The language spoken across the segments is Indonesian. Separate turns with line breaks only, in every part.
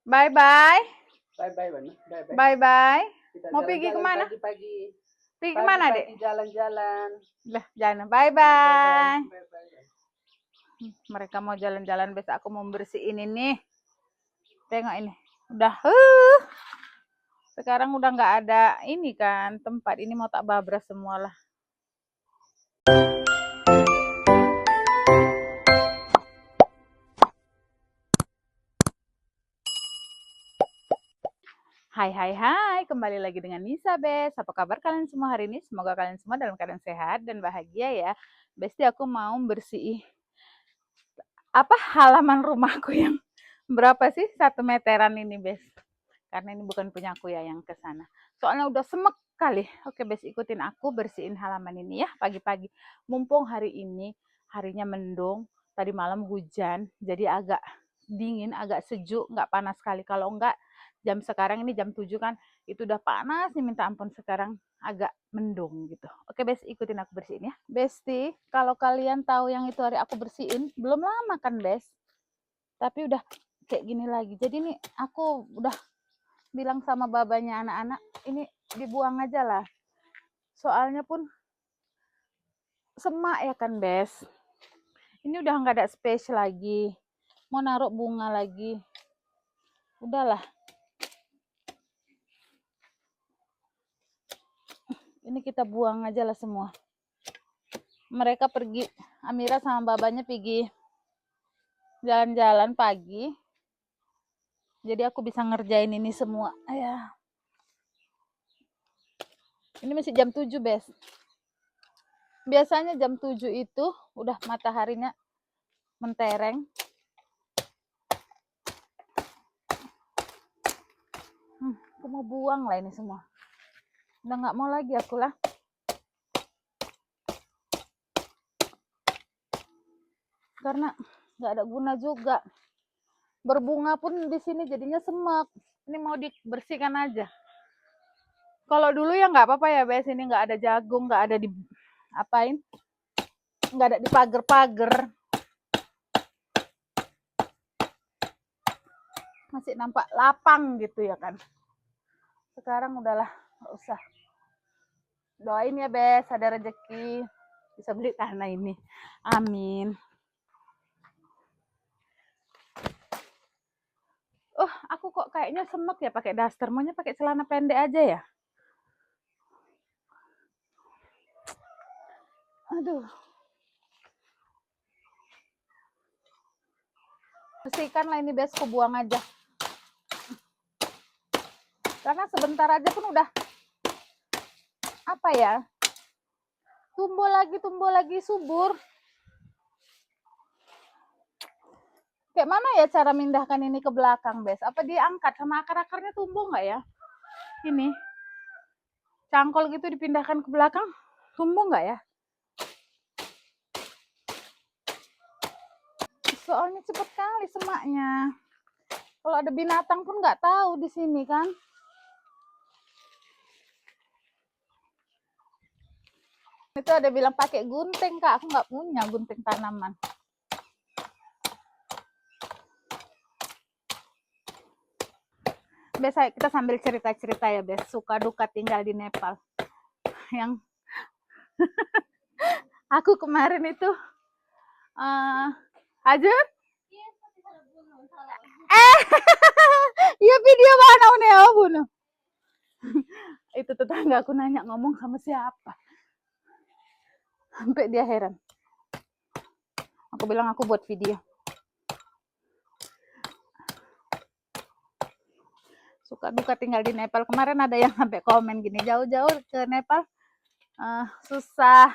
Bye bye.
Bye-bye, Wan. Bye-bye.
Bye bye.
Kita
Mau pergi
jalan-jalan
kemana?
pagi-pagi.
Pergi kemana, Dek?
Pagi-pagi jalan-jalan.
Lah, jalan. Bye
Bye-bye.
bye.
Bye-bye.
Mereka mau jalan-jalan, besok aku mau bersihin ini. Tengok ini. Udah. Sekarang udah nggak ada ini kan tempat. Ini mau tak babras semua lah. Hai, kembali lagi dengan Nisa, Bes. Apa kabar kalian semua hari ini? Semoga kalian semua dalam keadaan sehat dan bahagia ya. Besti, aku mau bersih halaman rumahku yang berapa sih? 1 meteran ini, Bes. Karena ini bukan punya aku ya yang ke sana. Soalnya udah semek kali. Oke, Bes, ikutin aku bersihin halaman ini ya pagi-pagi. Mumpung hari ini harinya mendung, tadi malam hujan, jadi agak dingin, agak sejuk, nggak panas sekali. Kalau enggak, jam sekarang ini jam 7 kan, itu udah panas nih minta ampun, sekarang agak mendung gitu. Oke, Bes, ikutin aku bersihin ya. Besti, kalau kalian tahu yang itu hari aku bersihin, belum lama kan, Bes? Tapi udah kayak gini lagi. Jadi nih aku udah bilang sama babanya anak-anak, ini dibuang aja lah. Soalnya pun semak ya kan, Bes. Ini udah nggak ada space lagi. Mau naruh bunga lagi. Udahlah. Ini kita buang aja lah semua. Mereka pergi, Amira sama babanya pergi jalan-jalan pagi. Jadi aku bisa ngerjain ini semua. Ayah. Ini masih jam 7, Bes. Biasanya jam 7 itu udah mataharinya mentereng. Aku mau buang lah ini semua. Udah nggak mau lagi aku lah. Karena nggak ada guna juga. Berbunga pun di sini jadinya semak. Ini mau dibersihkan aja. Kalau dulu ya nggak apa-apa ya, Bes. Ini nggak ada jagung, nggak ada di apain, nggak ada di pagar-pagar. Masih nampak lapang gitu ya kan. Sekarang udahlah, nggak usah. Doain ya, Bes, ada rezeki bisa beli tanah ini. Amin. Aku kok kayaknya semek ya pakai daster. Maunya pakai celana pendek aja ya. Aduh. Bersihkan lah ini, Bes, aku buang aja. Karena sebentar aja pun udah apa ya? Tumbuh lagi subur. Kayak mana ya cara mindahkan ini ke belakang, Bes? Apa diangkat sama akar-akarnya tumbuh nggak ya? Ini cangkol gitu dipindahkan ke belakang, tumbuh nggak ya? Soalnya cepet kali semaknya. Kalau ada binatang pun nggak tahu di sini kan. Itu ada bilang pakai gunting, Kak. Aku nggak punya gunting tanaman. Biasa kita sambil cerita-cerita ya, Bes. Suka duka tinggal di Nepal. Yang aku kemarin itu Ajur? Iya, video mana nih aku nih. Itu tetangga aku nanya ngomong sama siapa. Sampai dia heran. Aku bilang aku buat video. Suka duka tinggal di Nepal. Kemarin ada yang sampai komen gini, jauh-jauh ke Nepal susah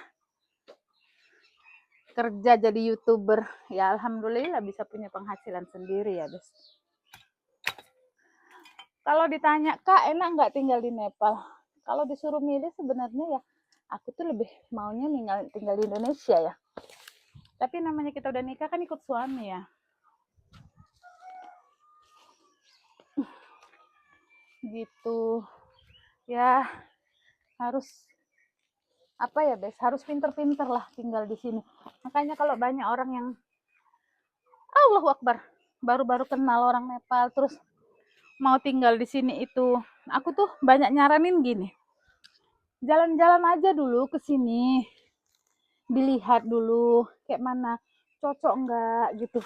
kerja jadi YouTuber. Ya alhamdulillah bisa punya penghasilan sendiri ya, Bes. Kalau ditanya, Kak, enak nggak tinggal di Nepal? Kalau disuruh milih sebenarnya ya aku tuh lebih maunya tinggal di Indonesia ya. Tapi namanya kita udah nikah kan ikut suami ya. Gitu. Ya harus apa ya, Bes? Harus pinter-pinter lah tinggal di sini. Makanya kalau banyak orang yang Allahu Akbar baru-baru kenal orang Nepal terus mau tinggal di sini itu, aku tuh banyak nyaranin gini, jalan-jalan aja dulu ke sini, dilihat dulu kayak mana, cocok enggak gitu,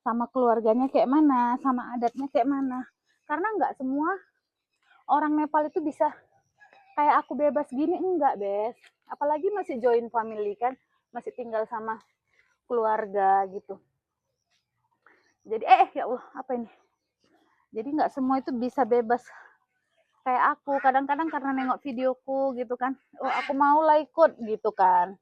sama keluarganya kayak mana, sama adatnya kayak mana. Karena enggak semua orang Nepal itu bisa kayak aku bebas gini, enggak, Bes. Apalagi masih join family kan, masih tinggal sama keluarga gitu. Jadi ya Allah, apa ini? Jadi nggak semua itu bisa bebas kayak aku. Kadang-kadang karena nengok videoku gitu kan, oh aku mau lah ikut gitu kan.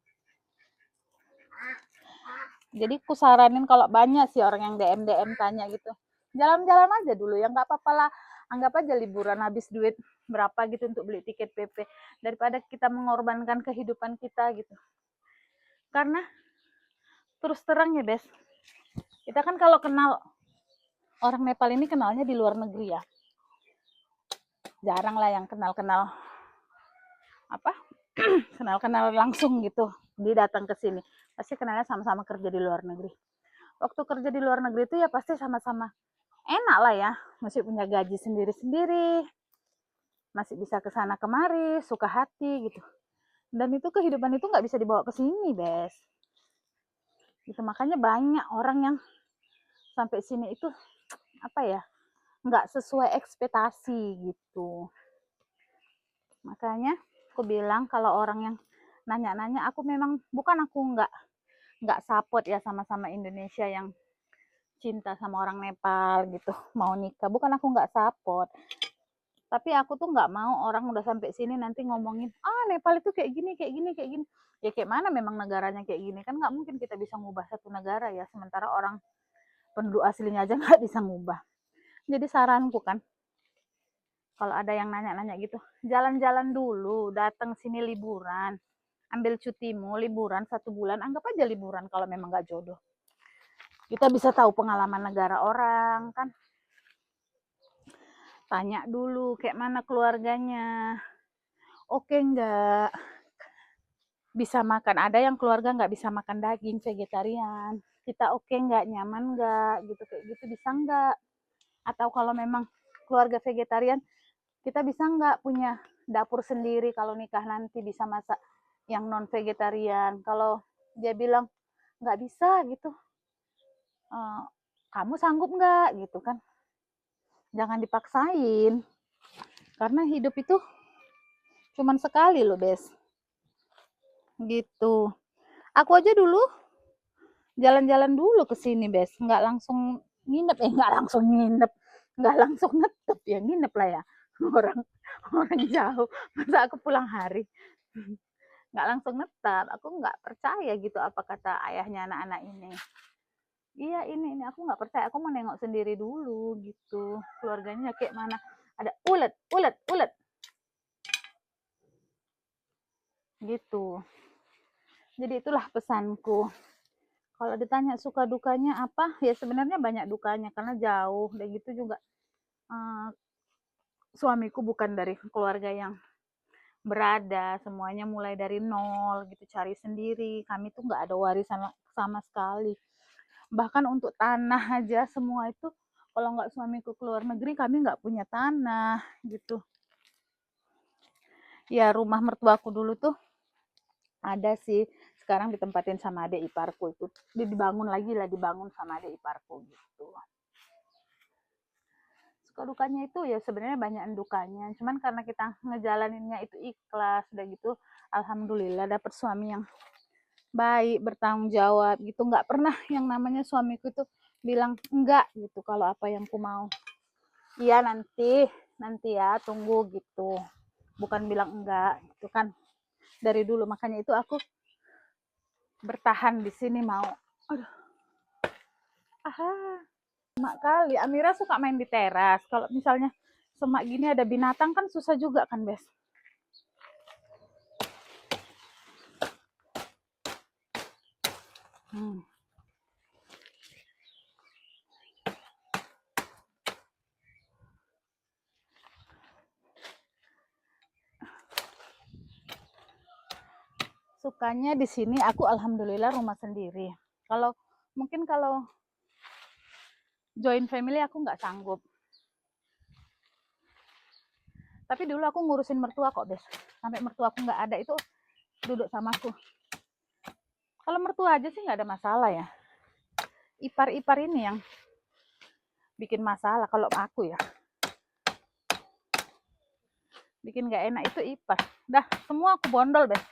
Jadi ku saranin kalau banyak sih orang yang DM tanya gitu, jalan-jalan aja dulu ya, nggak apa-apa lah. Anggap aja liburan, habis duit berapa gitu untuk beli tiket PP, daripada kita mengorbankan kehidupan kita gitu. Karena terus terang ya Bes, kita kan kalau kenal orang Nepal ini kenalnya di luar negeri ya, jarang lah yang kenal-kenal apa kenal-kenal langsung gitu dia datang ke sini. Pasti kenalnya sama-sama kerja di luar negeri. Waktu kerja di luar negeri itu ya pasti sama-sama enak lah ya, masih punya gaji sendiri-sendiri, masih bisa ke sana kemari, suka hati gitu. Dan itu kehidupan itu nggak bisa dibawa ke sini, Bes. Gitu, makanya banyak orang yang sampai sini itu apa ya, nggak sesuai ekspektasi gitu. Makanya aku bilang kalau orang yang nanya-nanya, aku memang bukan aku nggak support ya sama Indonesia yang cinta sama orang Nepal gitu, mau nikah, bukan aku nggak support, tapi aku tuh nggak mau orang udah sampai sini nanti ngomongin Nepal itu kayak gini kayak gini kayak gini. Ya kayak mana memang negaranya kayak gini, kan nggak mungkin kita bisa ngubah satu negara ya, sementara orang penduduk aslinya aja nggak bisa ngubah. Jadi saranku kan, kalau ada yang nanya-nanya gitu, jalan-jalan dulu, datang sini liburan, ambil cutimu liburan 1 bulan, anggap aja liburan kalau memang nggak jodoh. Kita bisa tahu pengalaman negara orang kan, tanya dulu kayak mana keluarganya, oke enggak, bisa makan, ada yang keluarga nggak bisa makan daging, vegetarian, kita oke enggak, nyaman enggak gitu, kayak gitu bisa enggak. Atau kalau memang keluarga vegetarian, kita bisa enggak punya dapur sendiri kalau nikah nanti, bisa masak yang non vegetarian. Kalau dia bilang nggak bisa gitu, kamu sanggup nggak gitu kan, jangan dipaksain, karena hidup itu cuman sekali loh Bes, gitu. Aku aja dulu jalan-jalan dulu ke sini Bes, nggak langsung nginep, nggak langsung nginep, nggak langsung ngetep ya, nginep lah ya, orang orang jauh, masa aku pulang hari, nggak langsung ngetap, aku nggak percaya gitu apa kata ayahnya anak-anak ini. Iya ini aku nggak percaya, aku mau nengok sendiri dulu gitu, keluarganya kayak mana, ada ulet gitu. Jadi itulah pesanku. Kalau ditanya suka dukanya apa, ya sebenarnya banyak dukanya karena jauh, dan gitu juga suamiku bukan dari keluarga yang berada, semuanya mulai dari nol gitu, cari sendiri. Kami tuh nggak ada warisan sama sekali. Bahkan untuk tanah aja semua itu, kalau nggak suamiku keluar negeri, kami nggak punya tanah gitu. Ya rumah mertuaku dulu tuh ada sih, sekarang ditempatin sama adik iparku, itu dibangun lagi lah, dibangun sama adik iparku gitu. Suka dukanya itu ya sebenarnya banyak dukanya, cuman karena kita ngejalaninnya itu ikhlas, udah gitu alhamdulillah dapet suami yang baik, bertanggung jawab gitu. Nggak pernah yang namanya suamiku itu bilang enggak gitu kalau apa yang ku mau. Iya nanti ya tunggu gitu, bukan bilang enggak gitu kan, dari dulu. Makanya itu aku bertahan di sini mau. Aduh, semak kali. Amira suka main di teras. Kalau misalnya semak gini ada binatang kan susah juga kan Bes. Sukanya di sini aku alhamdulillah rumah sendiri. Mungkin kalau join family aku nggak sanggup. Tapi dulu aku ngurusin mertua kok, Bes. Sampai mertua aku nggak ada itu duduk sama aku. Kalau mertua aja sih nggak ada masalah ya. Ipar-ipar ini yang bikin masalah kalau aku ya. Bikin nggak enak itu ipar. Dah, semua aku bondol, Bes.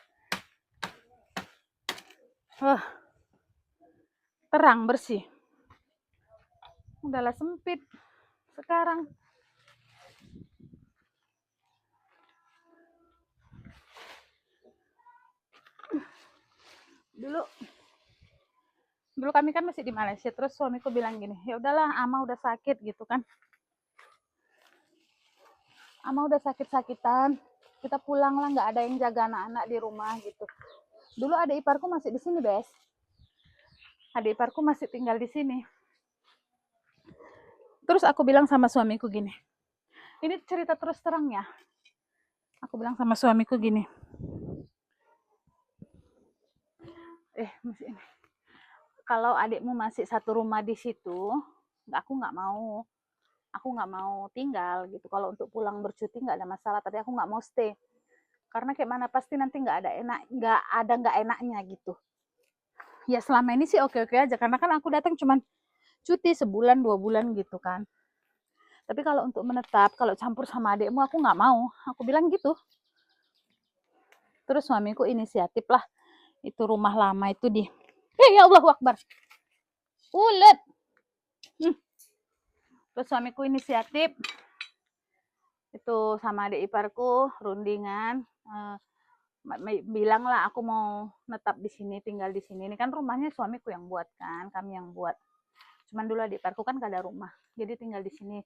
Terang, bersih. Udahlah sempit sekarang. Dulu kami kan masih di Malaysia, terus suamiku bilang gini, ya udahlah, Ama udah sakit gitu kan. Ama udah sakit-sakitan, kita pulang lah, nggak ada yang jaga anak-anak di rumah gitu. Dulu adik iparku masih di sini, Bes. Adik iparku masih tinggal di sini. Terus aku bilang sama suamiku gini, ini cerita terus terang ya. Aku bilang sama suamiku gini, masih ini. Kalau adikmu masih satu rumah di situ, aku nggak mau. Aku nggak mau tinggal gitu. Kalau untuk pulang bercuti nggak ada masalah, tapi aku nggak mau stay. Karena kayak mana pasti nanti nggak ada nggak enaknya gitu. Ya selama ini sih oke-oke aja, karena kan aku datang cuman cuti sebulan 2 bulan gitu kan. Tapi kalau untuk menetap, kalau campur sama adikmu aku nggak mau. Aku bilang gitu. Terus suamiku inisiatif lah. Itu rumah lama itu ya Allahu Akbar. Ulet. Terus suamiku inisiatif. Itu sama adik iparku rundingan. Bilang lah aku mau netap di sini, tinggal di sini. Ini kan rumahnya suamiku yang buat kan, kami yang buat. Cuman dulu adik iparku kan gak ada rumah. Jadi tinggal di sini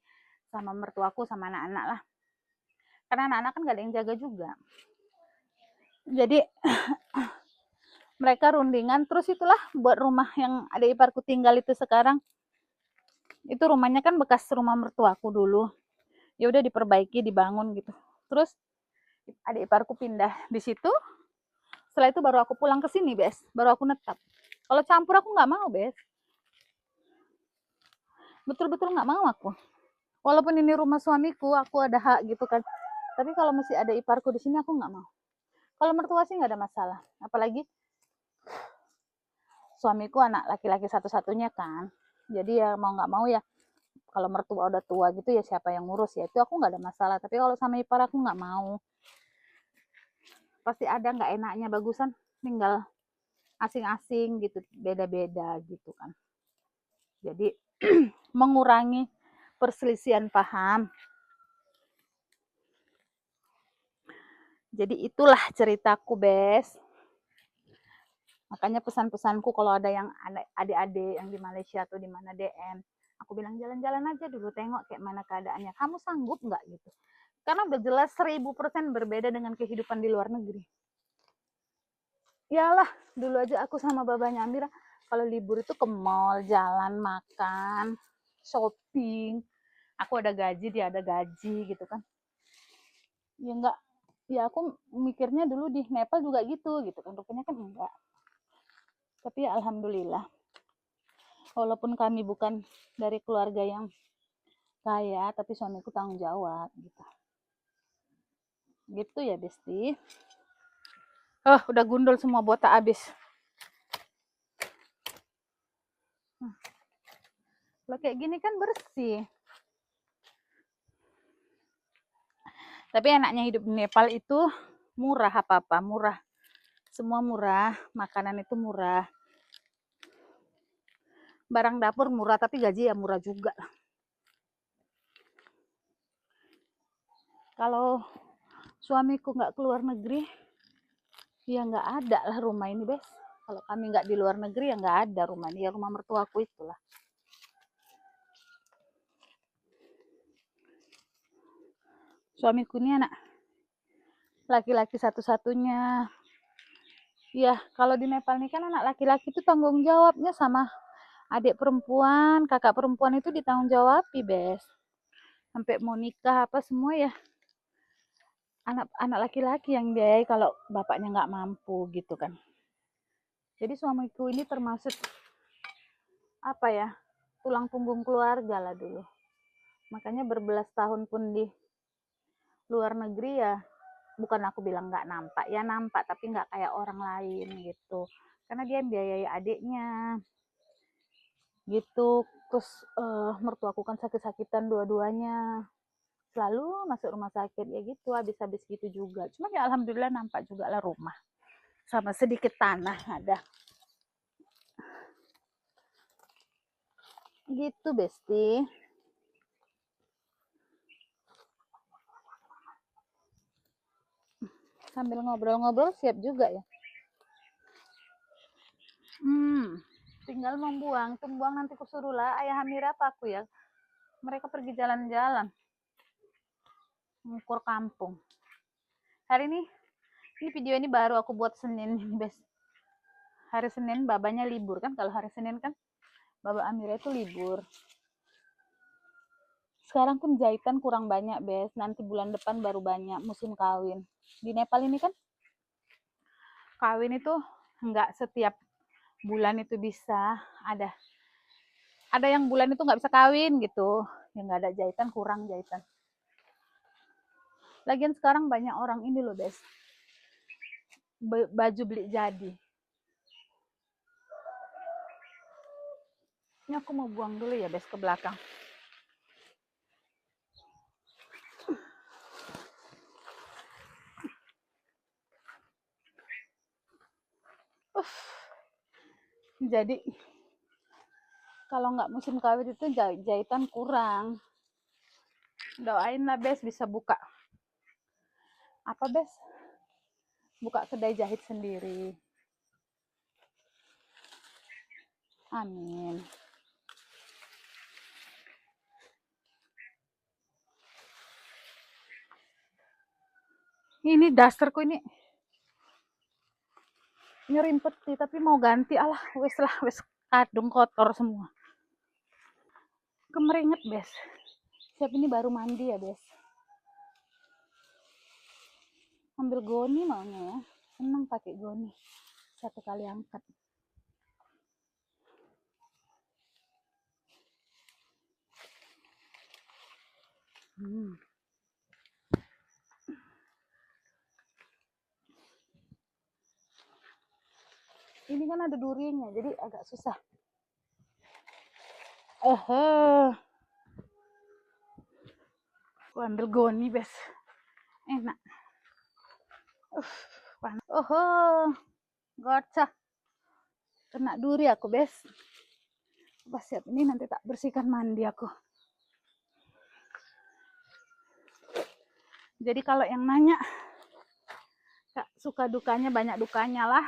sama mertuaku sama anak-anak lah. Karena anak-anak kan gak ada yang jaga juga. Jadi mereka rundingan, terus itulah buat rumah yang adik iparku tinggal itu sekarang. Itu rumahnya kan bekas rumah mertuaku dulu. Ya udah diperbaiki, dibangun gitu. Terus adik iparku pindah di situ. Setelah itu baru aku pulang ke sini, Bes. Baru aku netap. Kalau campur aku nggak mau, Bes. Betul-betul nggak mau aku. Walaupun ini rumah suamiku, aku ada hak gitu kan. Tapi kalau masih ada iparku di sini, aku nggak mau. Kalau mertua sih nggak ada masalah. Apalagi suamiku anak laki-laki satu-satunya kan. Jadi ya mau nggak mau ya, kalau mertua udah tua gitu ya siapa yang ngurus ya. Itu aku nggak ada masalah. Tapi kalau sama ipar aku nggak mau. Pasti ada nggak enaknya, bagusan tinggal asing-asing gitu, beda-beda gitu kan. Jadi mengurangi perselisihan paham. Jadi itulah ceritaku, Bes. Makanya pesan-pesanku kalau ada yang adik-adik yang di Malaysia atau di mana DM, aku bilang jalan-jalan aja dulu, tengok kayak mana keadaannya. Kamu sanggup nggak gitu? Karena udah jelas 1000% berbeda dengan kehidupan di luar negeri. Iyalah, dulu aja aku sama babanya Amira, kalau libur itu ke mall, jalan, makan, shopping. Aku ada gaji, dia ada gaji gitu kan. Ya enggak, ya aku mikirnya dulu di Nepal juga gitu kan. Rupanya kan enggak. Tapi ya alhamdulillah. Walaupun kami bukan dari keluarga yang kaya, tapi suamiku tanggung jawab gitu. Gitu ya, Besti. Udah gundul semua botak habis. Kalau kayak gini kan bersih. Tapi enaknya hidup di Nepal itu murah apa-apa, murah. Semua murah, makanan itu murah. Barang dapur murah, tapi gaji ya murah juga. Kalau suamiku nggak keluar negeri, ya nggak ada lah rumah ini, Bes. Kalau kami nggak di luar negeri, ya nggak ada rumah ini. Ya rumah mertuaku itulah. Suamiku ini anak laki-laki satu-satunya. Ya, kalau di Nepal ini kan anak laki-laki itu tanggung jawabnya sama adik perempuan, kakak perempuan itu ditanggung jawabi, Bes. Sampai mau nikah apa semua ya anak laki-laki yang biayai kalau bapaknya nggak mampu gitu kan. Jadi suamiku ini termasuk apa ya, tulang punggung keluarga lah dulu. Makanya berbelas tahun pun di luar negeri ya, bukan aku bilang nggak nampak, ya nampak tapi nggak kayak orang lain gitu, karena dia biayai adiknya gitu. Terus mertuaku kan sakit-sakitan dua-duanya, selalu masuk rumah sakit ya gitu, habis-habis gitu juga. Cuma ya alhamdulillah nampak juga lah rumah sama sedikit tanah ada gitu Besti. Sambil ngobrol-ngobrol siap juga ya. Tinggal membuang, tumbuang nanti kusuruhlah ayah Hamira apa aku ya, mereka pergi jalan-jalan mengukur kampung. Hari ini video ini baru aku buat Senin ini Bes. Hari Senin babanya libur kan, kalau hari Senin kan baba Amira itu libur. Sekarang pun jahitan kurang banyak Bes, nanti bulan depan baru banyak musim kawin. Di Nepal ini kan kawin itu nggak setiap bulan itu bisa, ada yang bulan itu nggak bisa kawin gitu, yang nggak ada jahitan, kurang jahitan. Lagian sekarang banyak orang ini loh Bes, baju beli jadi. Ini aku mau buang dulu ya Bes ke belakang. Jadi kalau nggak musim kawin itu jahitan kurang. Doain lah Bes bisa buka apa Bes, buka kedai jahit sendiri, amin. Ini dasterku ini nyerimpeti, tapi mau ganti, alah wes lah, wes kadung kotor semua, kemeringet Bes. Siap ini baru mandi ya Bes, ambil goni maunya ya, seneng pakai goni, satu kali angkat. Ini kan ada durinya jadi agak susah. Aku ambil goni Bes, enak. Gocah kena duri aku Bes. Pas siap ini nanti tak bersihkan mandi aku. Jadi kalau yang nanya Kak, suka dukanya banyak dukanya lah,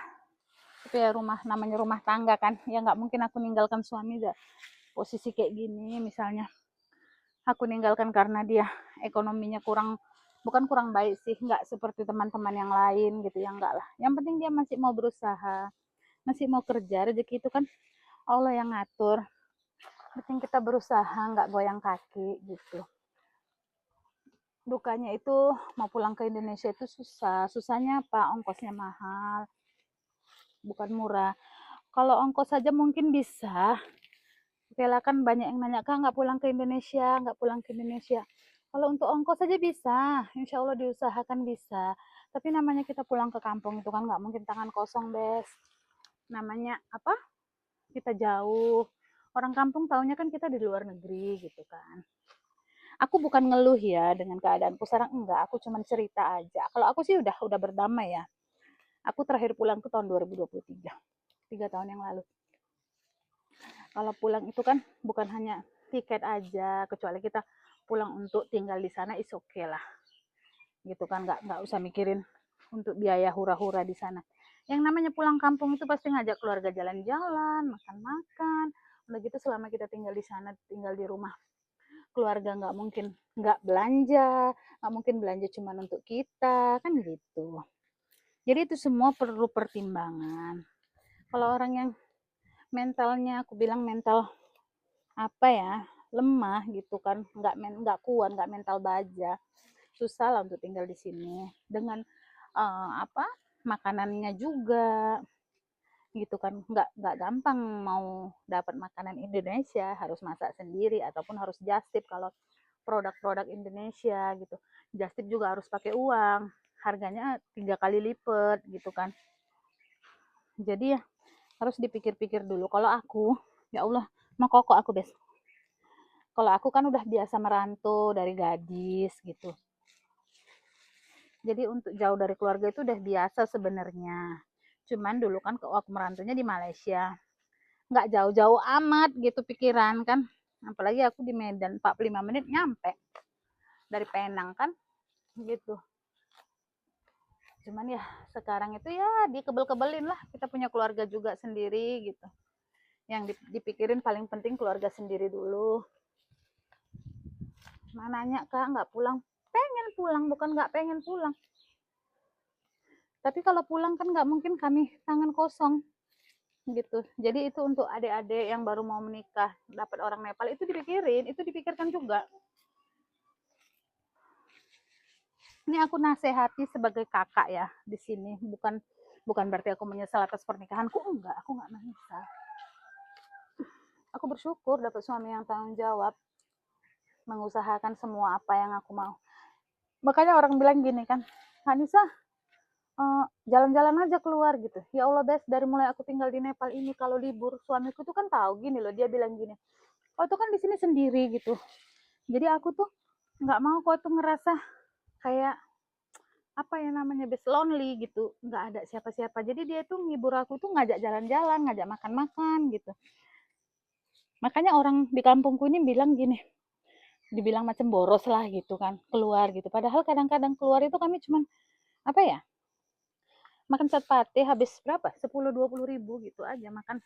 tapi ya rumah, namanya rumah tangga kan ya, nggak mungkin aku ninggalkan suami dah posisi kayak gini. Misalnya aku ninggalkan karena dia ekonominya bukan kurang baik sih, nggak seperti teman-teman yang lain gitu ya, enggak lah. Yang penting dia masih mau berusaha, masih mau kerja, rezeki itu kan Allah yang ngatur. Penting kita berusaha, nggak goyang kaki gitu. Dukanya itu mau pulang ke Indonesia itu susah. Susahnya apa? Ongkosnya mahal, bukan murah. Kalau ongkos saja mungkin bisa. Kela kan banyak yang nanya, Kak nggak pulang ke Indonesia, nggak pulang ke Indonesia. Kalau untuk ongkos saja bisa, insya Allah diusahakan bisa. Tapi namanya kita pulang ke kampung itu kan nggak mungkin tangan kosong Bes. Namanya apa? Kita jauh. Orang kampung taunya kan kita di luar negeri gitu kan. Aku bukan ngeluh ya dengan keadaanku sekarang, enggak, aku cuma cerita aja. Kalau aku sih udah berdamai ya. Aku terakhir pulang tuh tahun 2023, 3 tahun yang lalu. Kalau pulang itu kan bukan hanya tiket aja, kecuali kita pulang untuk tinggal di sana is okay lah, gitu kan, nggak usah mikirin untuk biaya hura-hura di sana. Yang namanya pulang kampung itu pasti ngajak keluarga jalan-jalan, makan-makan. Udah gitu selama kita tinggal di sana, tinggal di rumah keluarga, nggak mungkin nggak belanja, nggak mungkin belanja cuma untuk kita kan gitu. Jadi itu semua perlu pertimbangan. Kalau orang yang mentalnya, aku bilang mental apa ya, lemah gitu kan, nggak kuat, nggak mental baja, susah lah untuk tinggal di sini dengan apa makanannya juga gitu kan, nggak gampang mau dapat makanan Indonesia, harus masak sendiri ataupun harus just tip kalau produk-produk Indonesia gitu. Just tip juga harus pakai uang, harganya 3 kali lipat gitu kan. Jadi ya harus dipikir-pikir dulu. Kalau aku, ya Allah, mengkokok aku Bes. Kalau aku kan udah biasa merantau dari gadis gitu. Jadi untuk jauh dari keluarga itu udah biasa sebenarnya. Cuman dulu kan aku merantaunya di Malaysia. Nggak jauh-jauh amat gitu pikiran kan. Apalagi aku di Medan 45 menit nyampe dari Penang kan gitu. Cuman ya sekarang itu ya dikebel-kebelin lah, kita punya keluarga juga sendiri gitu. Yang dipikirin paling penting keluarga sendiri dulu. Nanya Kak nggak pulang, pengen pulang, bukan nggak pengen pulang. Tapi kalau pulang kan nggak mungkin kami tangan kosong gitu. Jadi itu untuk adik-adik yang baru mau menikah dapat orang Nepal itu dipikirin, itu dipikirkan juga. Ini aku nasehati sebagai kakak ya di sini, bukan berarti aku menyesal atas pernikahanku, enggak, aku nggak menyesal. Aku bersyukur dapat suami yang tanggung jawab, mengusahakan semua apa yang aku mau. Makanya orang bilang gini kan, Hanisa, jalan-jalan aja keluar gitu. Ya Allah Bes, dari mulai aku tinggal di Nepal ini kalau libur, suamiku tuh kan tahu gini loh, dia bilang gini, oh tuh kan di sini sendiri gitu. Jadi aku tuh nggak mau kau tuh ngerasa kayak apa ya namanya Bes, lonely gitu, nggak ada siapa-siapa. Jadi dia tuh ngibur aku tuh ngajak jalan-jalan, ngajak makan-makan gitu. Makanya orang di kampungku ini bilang gini, dibilang macam boros lah gitu kan, keluar gitu. Padahal kadang-kadang keluar itu kami cuman apa ya, makan satpate habis berapa, 10-20 ribu gitu aja makan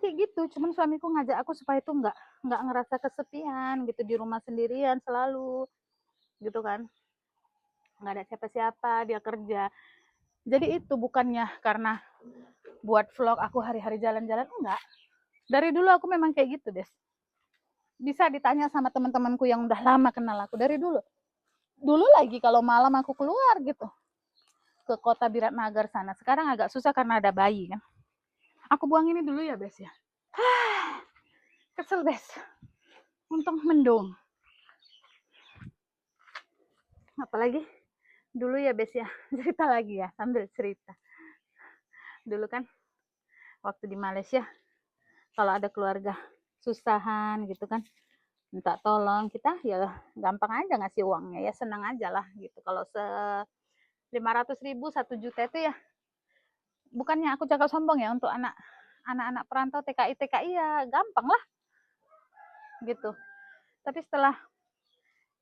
kayak gitu. Cuman suamiku ngajak aku supaya itu nggak ngerasa kesepian gitu di rumah sendirian selalu gitu kan, nggak ada siapa-siapa, dia kerja. Jadi itu bukannya karena buat vlog aku hari-hari jalan-jalan, enggak. Dari dulu aku memang kayak gitu Des. Bisa ditanya sama teman-temanku yang udah lama kenal aku dari dulu. Dulu lagi kalau malam aku keluar gitu ke kota Biratnagar sana. Sekarang agak susah karena ada bayi kan. Aku buang ini dulu ya Bes ya. Kesel Bes. Untung mendung. Apalagi dulu ya Bes ya. Cerita lagi ya sambil cerita. Dulu kan waktu di Malaysia kalau ada keluarga susahan gitu kan, minta tolong, kita ya gampang aja ngasih uangnya, ya senang aja lah gitu. Kalau 500 ribu 1 juta itu ya, bukannya aku cakap sombong ya, untuk anak-anak perantau TKI ya gampang lah gitu. Tapi setelah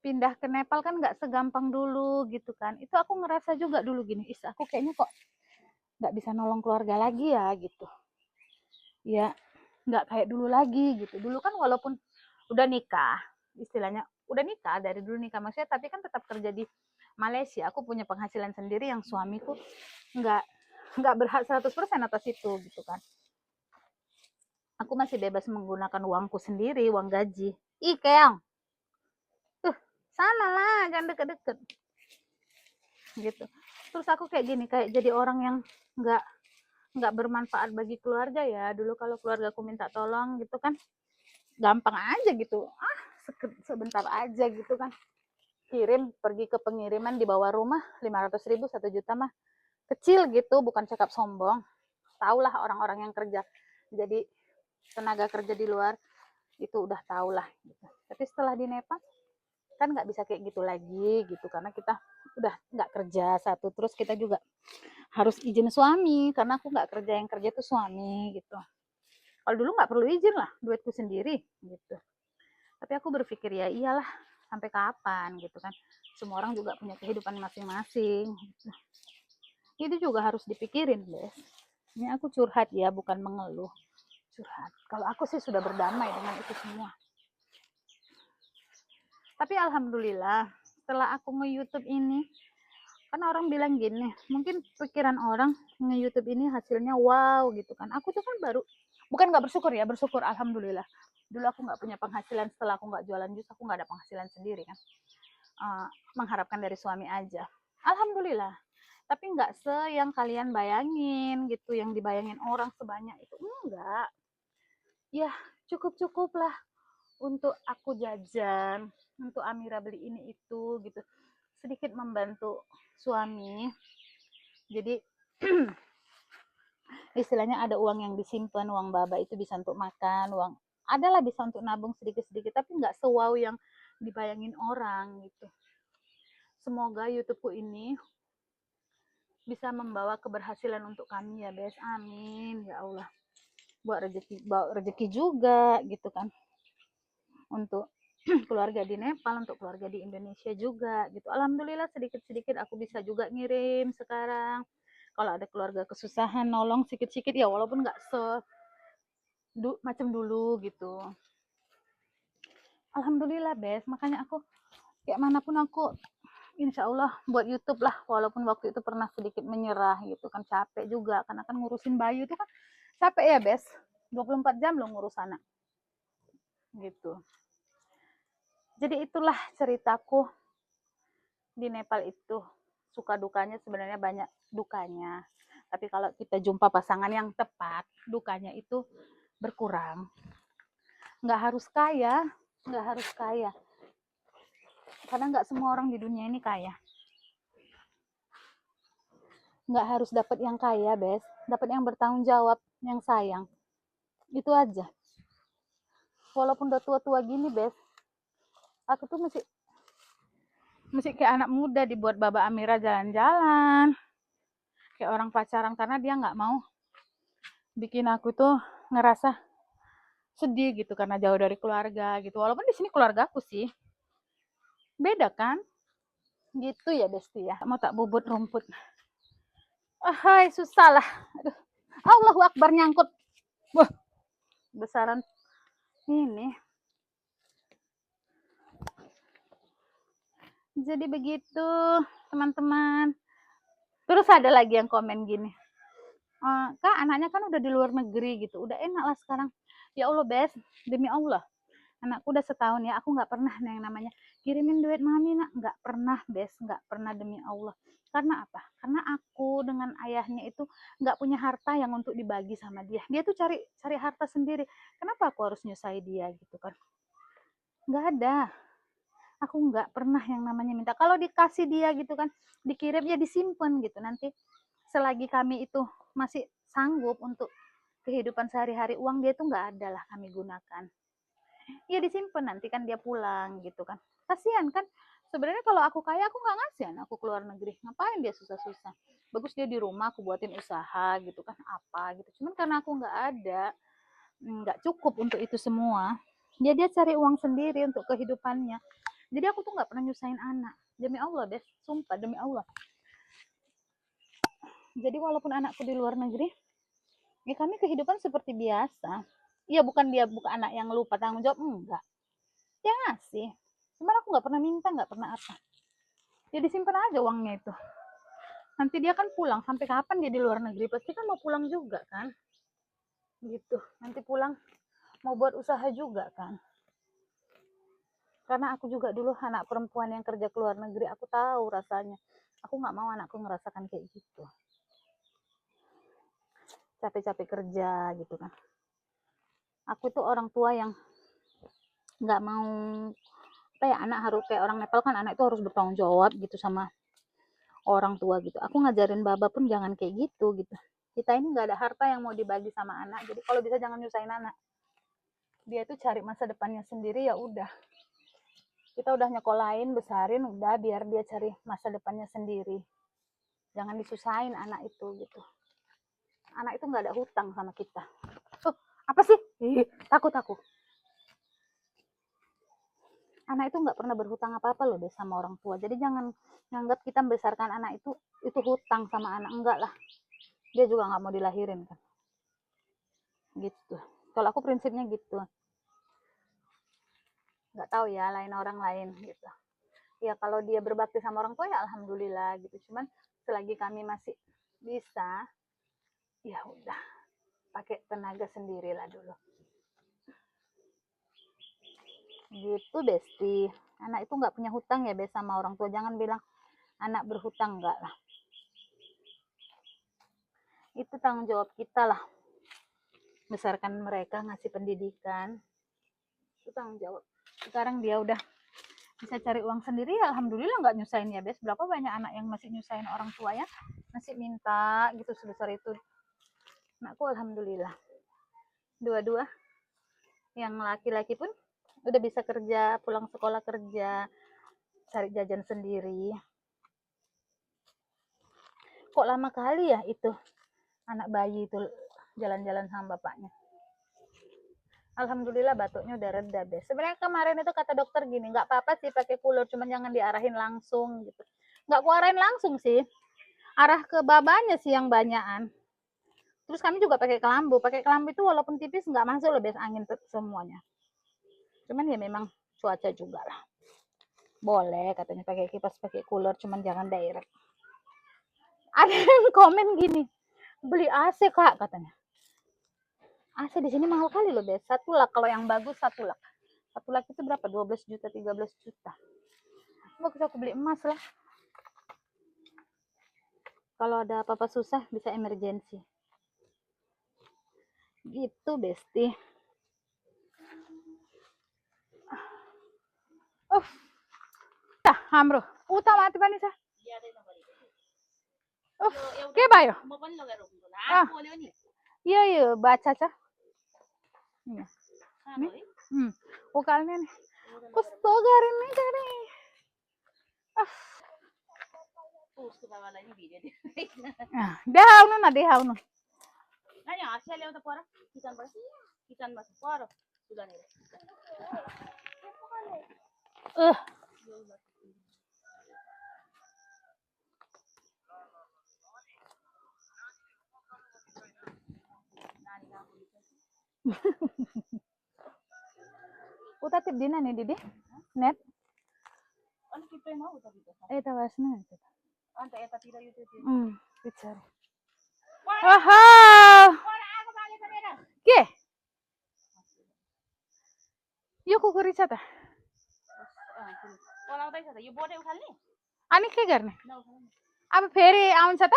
pindah ke Nepal kan nggak segampang dulu gitu kan. Itu aku ngerasa juga dulu gini, aku kayaknya kok nggak bisa nolong keluarga lagi ya gitu. Ya nggak kayak dulu lagi gitu. Dulu kan walaupun udah nikah, istilahnya udah nikah, dari dulu nikah maksudnya, tapi kan tetap kerja di Malaysia. Aku punya penghasilan sendiri yang suamiku nggak nggak berhak 100% atas itu gitu kan. Aku masih bebas menggunakan uangku sendiri, uang gaji. Ih keong, sana lah, jangan deket-deket gitu. Terus aku kayak gini, kayak jadi orang yang nggak bermanfaat bagi keluarga ya. Dulu kalau keluarga aku minta tolong gitu kan, gampang aja gitu, sebentar aja gitu kan, kirim, pergi ke pengiriman di bawah rumah 500 ribu 1 juta mah kecil gitu, bukan cakap sombong. Taulah orang-orang yang kerja jadi tenaga kerja di luar itu udah taulah gitu. Tapi setelah di Nepal kan nggak bisa kayak gitu lagi gitu, karena kita udah nggak kerja satu, terus kita juga harus izin suami karena aku nggak kerja, yang kerja tuh suami gitu. Kalau dulu nggak perlu izin lah, duitku sendiri gitu. Tapi aku berpikir ya iyalah, sampai kapan gitu kan, semua orang juga punya kehidupan masing-masing gitu. Itu juga harus dipikirin Bes. Ini aku curhat ya, bukan mengeluh, curhat. Kalau aku sih sudah berdamai dengan itu semua. Tapi alhamdulillah setelah aku nge-YouTube ini, kan orang bilang gini, mungkin pikiran orang nge-YouTube ini hasilnya wow gitu kan. Aku tuh kan baru, bukan nggak bersyukur ya, bersyukur alhamdulillah. Dulu aku nggak punya penghasilan, setelah aku nggak jualan jus, aku nggak ada penghasilan sendiri kan. Mengharapkan dari suami aja. Alhamdulillah. Tapi nggak yang kalian bayangin gitu, yang dibayangin orang sebanyak itu. Enggak. Ya cukup-cukup lah untuk aku jajan, untuk Amira beli ini itu gitu, sedikit membantu suami. Jadi istilahnya ada uang yang disimpan, uang baba itu bisa untuk makan, uang adalah bisa untuk nabung sedikit-sedikit, tapi nggak sewow yang dibayangin orang gitu. Semoga YouTubeku ini bisa membawa keberhasilan untuk kami ya Bes, amin ya Allah. Buat rezeki, bawa rezeki juga gitu kan, untuk keluarga di Nepal, untuk keluarga di Indonesia juga gitu. Alhamdulillah sedikit-sedikit aku bisa juga ngirim sekarang. Kalau ada keluarga kesusahan, nolong sedikit-sedikit ya, walaupun nggak macam dulu gitu. Alhamdulillah Bes, makanya aku kayak manapun aku insya Allah buat YouTube lah, walaupun waktu itu pernah sedikit menyerah gitu kan, capek juga karena kan ngurusin bayi itu kan capek ya Bes, 24 jam loh ngurus anak gitu. Jadi itulah ceritaku di Nepal itu. Suka dukanya sebenarnya banyak dukanya, tapi kalau kita jumpa pasangan yang tepat, dukanya itu berkurang. Nggak harus kaya, nggak harus kaya, karena nggak semua orang di dunia ini kaya. Nggak harus dapat yang kaya Bes, dapat yang bertanggung jawab, yang sayang, itu aja. Walaupun udah tua-tua gini Bes, aku tuh masih kayak anak muda, dibuat Baba Amira jalan-jalan kayak orang pacaran, karena dia nggak mau bikin aku tuh ngerasa sedih gitu karena jauh dari keluarga gitu. Walaupun di sini keluarga aku sih, beda kan gitu ya Besti ya. Mau tak bubut rumput, hai susah lah. Aduh, Allahu Akbar, nyangkut. Wah, besaran ini. Jadi begitu teman-teman. Terus ada lagi yang komen gini, Kak anaknya kan udah di luar negeri gitu, udah enak lah sekarang. Ya Allah Bes, demi Allah anakku udah setahun ya, aku nggak pernah yang namanya kirimin duit mami nak, nggak pernah Bes, nggak pernah demi Allah. Karena apa? Karena aku dengan ayahnya itu nggak punya harta yang untuk dibagi sama dia. Dia tuh cari harta sendiri. Kenapa aku harus nyusahin dia gitu kan? Nggak ada. Aku nggak pernah yang namanya minta. Kalau dikasih dia gitu kan, dikirim ya disimpan gitu. Nanti selagi kami itu masih sanggup untuk kehidupan sehari-hari, uang dia tuh nggak ada lah kami gunakan. Ya disimpan, nanti kan dia pulang gitu kan. Kasihan kan. Sebenarnya kalau aku kaya, aku nggak ngasih anakku keluar negeri. Ngapain dia susah-susah? Bagus dia di rumah, aku buatin usaha gitu kan, apa gitu. Cuman karena aku nggak ada, nggak cukup untuk itu semua. Dia cari uang sendiri untuk kehidupannya. Jadi aku tuh nggak pernah nyusahin anak. Demi Allah deh, sumpah demi Allah. Jadi walaupun anakku di luar negeri, ya kami kehidupan seperti biasa. Iya, bukan anak yang lupa tanggung jawab, enggak. Dia ngasih. Cuman aku nggak pernah minta, nggak pernah apa. Ya disimpan aja uangnya itu. Nanti dia kan pulang, sampai kapan dia di luar negeri? Pasti kan mau pulang juga kan? Gitu. Nanti pulang mau buat usaha juga kan? Karena aku juga dulu anak perempuan yang kerja ke luar negeri, aku tahu rasanya. Aku nggak mau anakku ngerasakan kayak gitu. Capek-capek kerja gitu kan. Aku tuh orang tua yang nggak mau apa ya, anak harus kayak orang Nepal kan, anak itu harus bertanggung jawab gitu sama orang tua gitu. Aku ngajarin baba pun jangan kayak gitu gitu. Kita ini nggak ada harta yang mau dibagi sama anak, jadi kalau bisa jangan nyusahin anak. Dia tuh cari masa depannya sendiri, ya udah. Kita udah nyekolahin, besarin, udah biar dia cari masa depannya sendiri. Jangan disusahin anak itu gitu. Anak itu nggak ada hutang sama kita. Apa sih? Takut aku. Anak itu nggak pernah berhutang apa-apa loh deh sama orang tua. Jadi jangan nganggap kita membesarkan anak itu hutang sama anak. Enggak lah. Dia juga nggak mau dilahirin kan. Gitu. Kalau aku prinsipnya gitu. Nggak tahu ya lain orang lain gitu. Ya kalau dia berbakti sama orang tua ya alhamdulillah gitu. Cuman selagi kami masih bisa, ya udah pakai tenaga sendiri lah dulu. Gitu Besti. Anak itu nggak punya hutang ya Bes sama orang tua. Jangan bilang anak berhutang, enggak lah. Itu tanggung jawab kita lah. Besarkan mereka, ngasih pendidikan. Itu tanggung jawab. Sekarang dia udah bisa cari uang sendiri, alhamdulillah nggak nyusahin ya Bes. Berapa banyak anak yang masih nyusahin orang tua ya, masih minta gitu sebesar itu. Anakku alhamdulillah dua-dua, yang laki-laki pun udah bisa kerja, pulang sekolah kerja, cari jajan sendiri. Kok lama kali ya itu anak bayi itu jalan-jalan sama bapaknya. Alhamdulillah batuknya udah reda deh. Sebenarnya kemarin itu kata dokter gini, nggak apa-apa sih pakai cooler, cuman jangan diarahin langsung gitu. Nggak kuarahin langsung sih, arah ke babanya sih yang banyakan. Terus kami juga pakai kelambu itu walaupun tipis nggak masuk loh Bes, angin semuanya. Cuman ya memang cuaca juga lah. Boleh katanya pakai kipas, pakai cooler, cuman jangan direct. Ada yang komen gini, beli AC Kak katanya. AC di sini mahal kali loh Bes. 1 lak kalau yang bagus, 1 lak. 1 lak itu berapa? 12 juta, 13 juta. Bagus aku beli emas lah. Kalau ada apa-apa susah bisa emergensi. Gitu Besti. Dah, hamro. Uta mati pa nisa. Ke bayo? Ah. Iya iya, baca ca. Iya. Nih. Ukalnya nih. Gusto garin nih tadi. Dehaw na dehaw no. Uta tip dina nih Didi. Net. Tawas na. Bicara. Wah. Ke? Yo कुकुरीचा था आणि काय करणे अब फेरि आउँछ त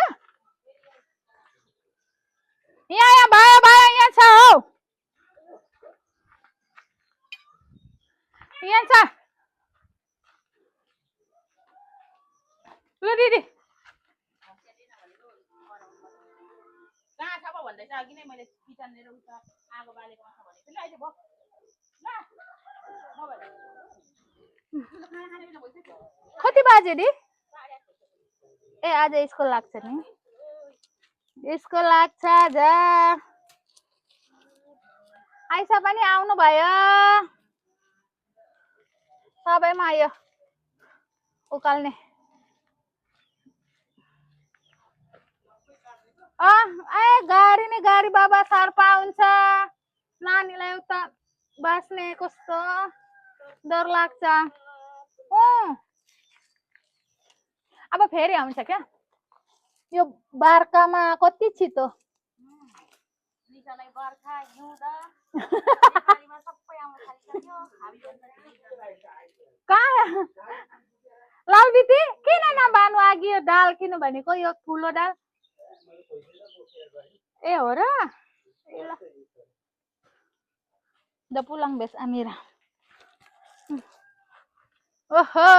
यहाँ भयो भयो यहाँ छ हौ यहाँ छ ल दिदी कति बाजे दी ए आज स्कुल लाग्छ नि स्कुल लाग्छ जा आइसा पनि आउनु भयो सबैमा आयो उकाल्ने गाडी नि गाडी बाबा सार्पा हुन्छ नानीलाई उता बस्ने कस्तो डर लाग्छ अब फेरि आउँछ क्या यो बार्कामा कति छिटो कहाँ लाल बिती किन नबानु अघि यो दाल किन भनेको यो ठुलो दाल ए हो र udah pulang Bes Amira oho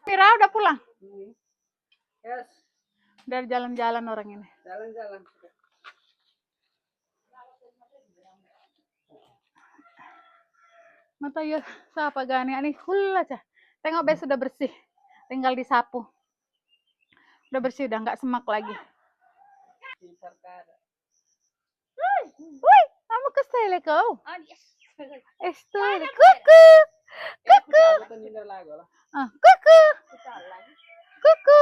Mira udah pulang
Yes.
dari jalan-jalan orang ini
Jalan-jalan.
mata ya siapa gani ani hulla cah tengok Bes sudah bersih tinggal disapu udah bersih udah nggak semak lagi woi kamu ke style kau style kuku kuku kuku kuku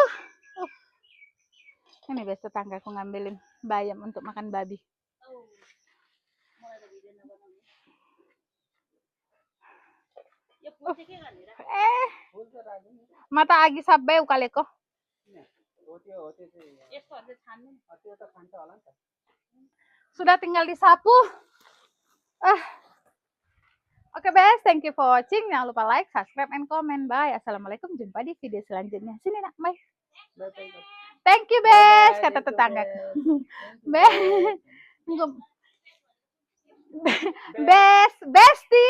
ini Bes tetangga aku ngambilin bayam untuk makan babi mata agi sabay ukale ko sudah tinggal disapu Oke Bes, thank you for watching. Jangan lupa like, subscribe, and comment. Bye. Assalamualaikum. Jumpa di video selanjutnya. Sini nak, bye.
Bye.
Thank you,
Bye
Bes,
bye.
kata
Thank you,
tetanggaku.
Bes. Thank you,
Bes.
Bes. Bes.
Besti,